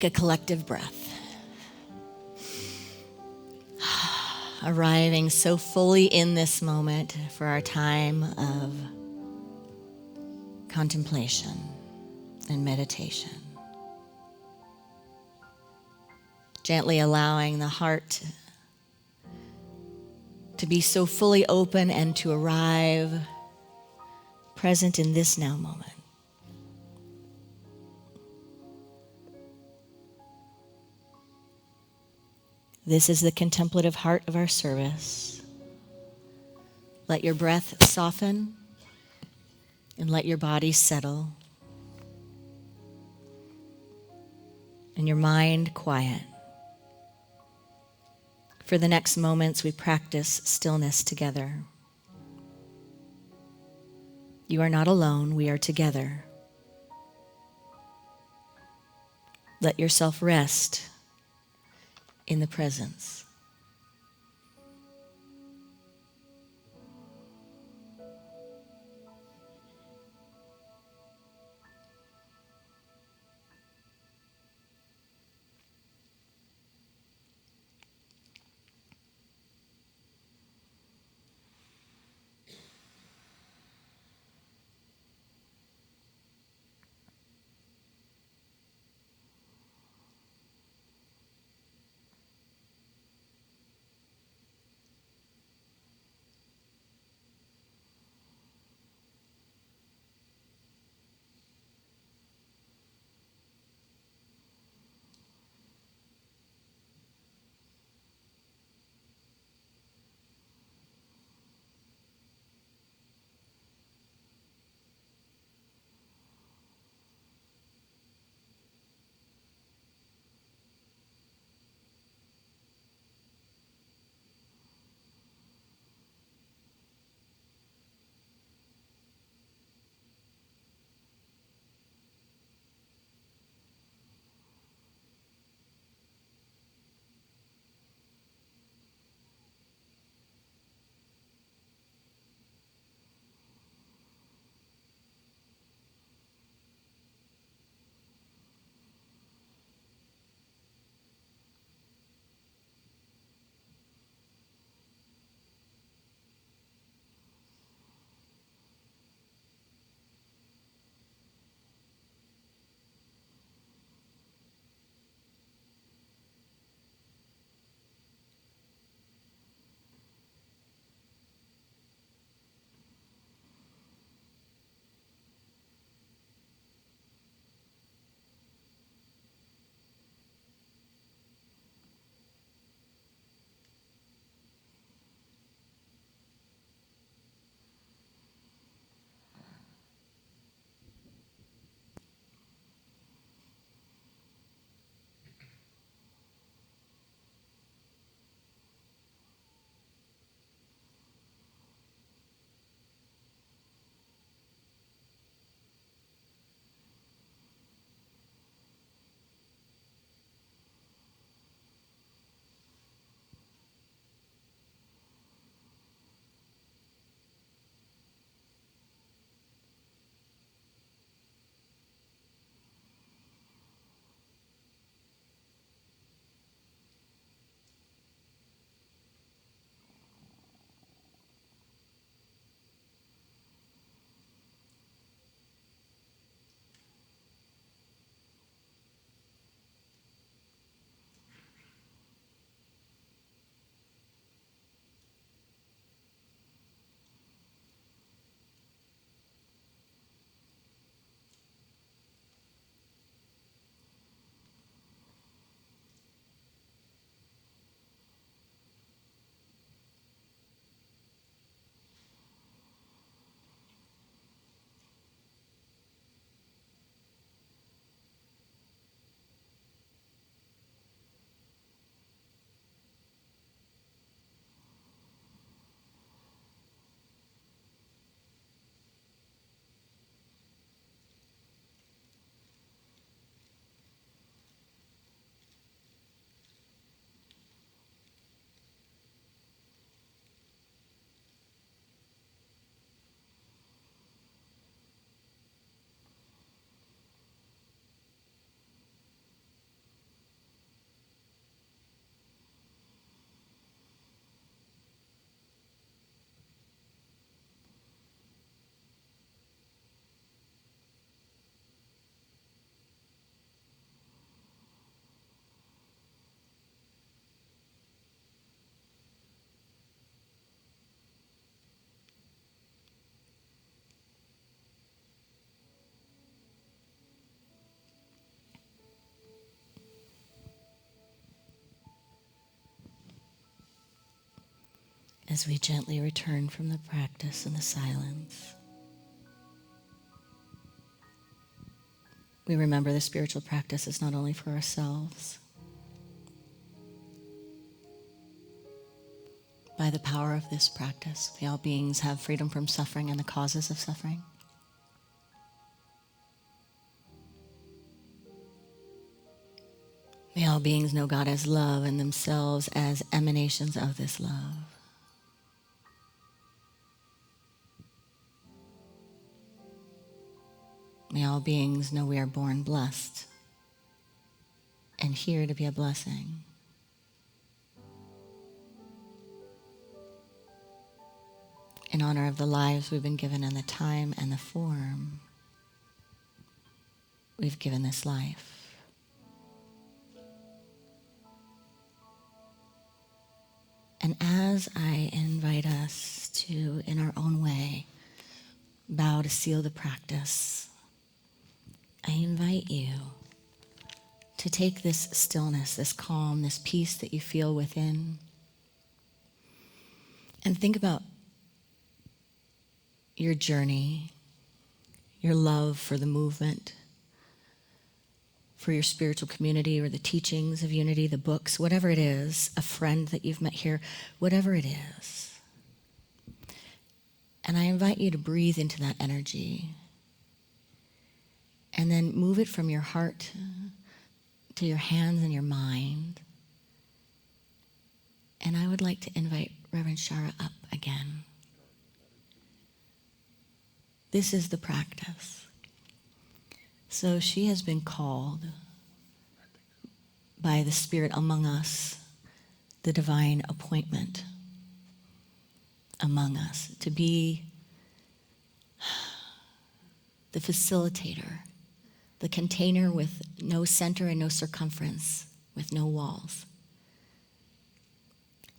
A collective breath, arriving so fully in this moment for our time of contemplation and meditation. Gently allowing the heart to be so fully open and to arrive present in this now moment. This is the contemplative heart of our service. Let your breath soften and let your body settle and your mind quiet. For the next moments, we practice stillness together. You are not alone, we are together. Let yourself rest in the presence. as we gently return from the practice and the silence. We remember the spiritual practice is not only for ourselves. By the power of this practice, may all beings have freedom from suffering and the causes of suffering. May all beings know God as love and themselves as emanations of this love. May all beings know we are born blessed and here to be a blessing. In honor of the lives we've been given and the time and the form we've given this life. And as I invite us to, in our own way, bow to seal the practice, I invite you to take this stillness, this calm, this peace that you feel within, and think about your journey, your love for the movement, for your spiritual community or the teachings of unity, the books, whatever it is, a friend that you've met here, whatever it is. And I invite you to breathe into that energy and then move it from your heart to your hands and your mind. And I would like to invite Reverend Shara up again. This is the practice. So she has been called by the Spirit among us, the divine appointment among us, to be the facilitator, the container with no center and no circumference, with no walls,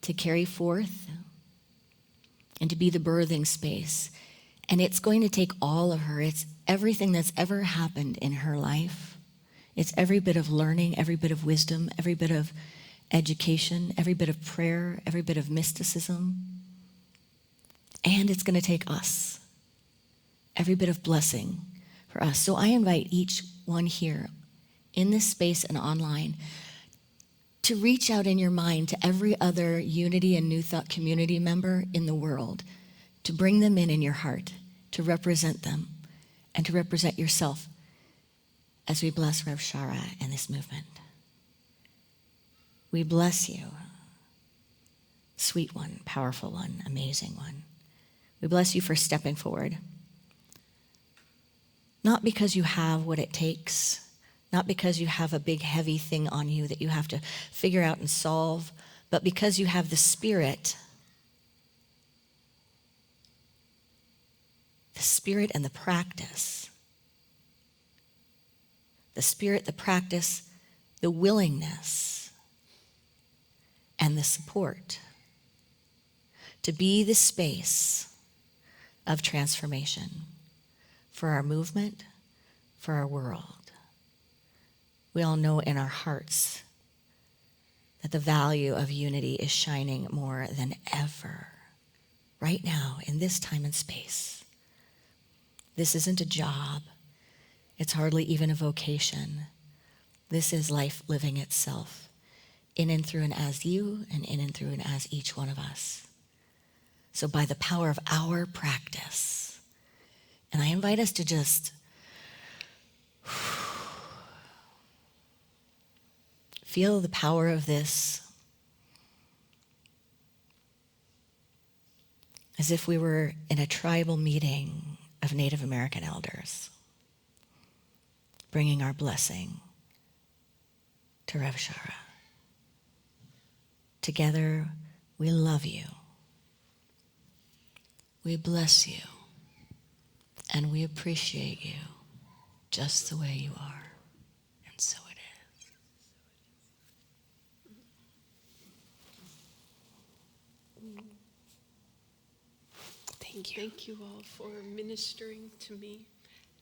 to carry forth and to be the birthing space. And it's going to take all of her. It's everything that's ever happened in her life. It's every bit of learning, every bit of wisdom, every bit of education, every bit of prayer, every bit of mysticism. And it's going to take us, every bit of blessing for us. So I invite each one here in this space and online to reach out in your mind to every other Unity and New Thought community member in the world, to bring them in your heart, to represent them, and to represent yourself as we bless Rev Shara and this movement. We bless you, sweet one, powerful one, amazing one. We bless you for stepping forward. Not because you have what it takes, not because you have a big heavy thing on you that you have to figure out and solve, but because you have the Spirit and the practice. The Spirit, the practice, the willingness, and the support to be the space of transformation for our movement, for our world. We all know in our hearts that the value of unity is shining more than ever right now in this time and space. This isn't a job. It's hardly even a vocation. This is life living itself, in and through and as you, and in and through and as each one of us. So by the power of our practice, and I invite us to just feel the power of this as if we were in a tribal meeting of Native American elders, bringing our blessing to Rev Shara. Together, we love you. We bless you. And we appreciate you just the way you are. And so it is. Thank you. Thank you all for ministering to me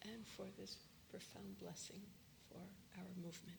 and for this profound blessing for our movement.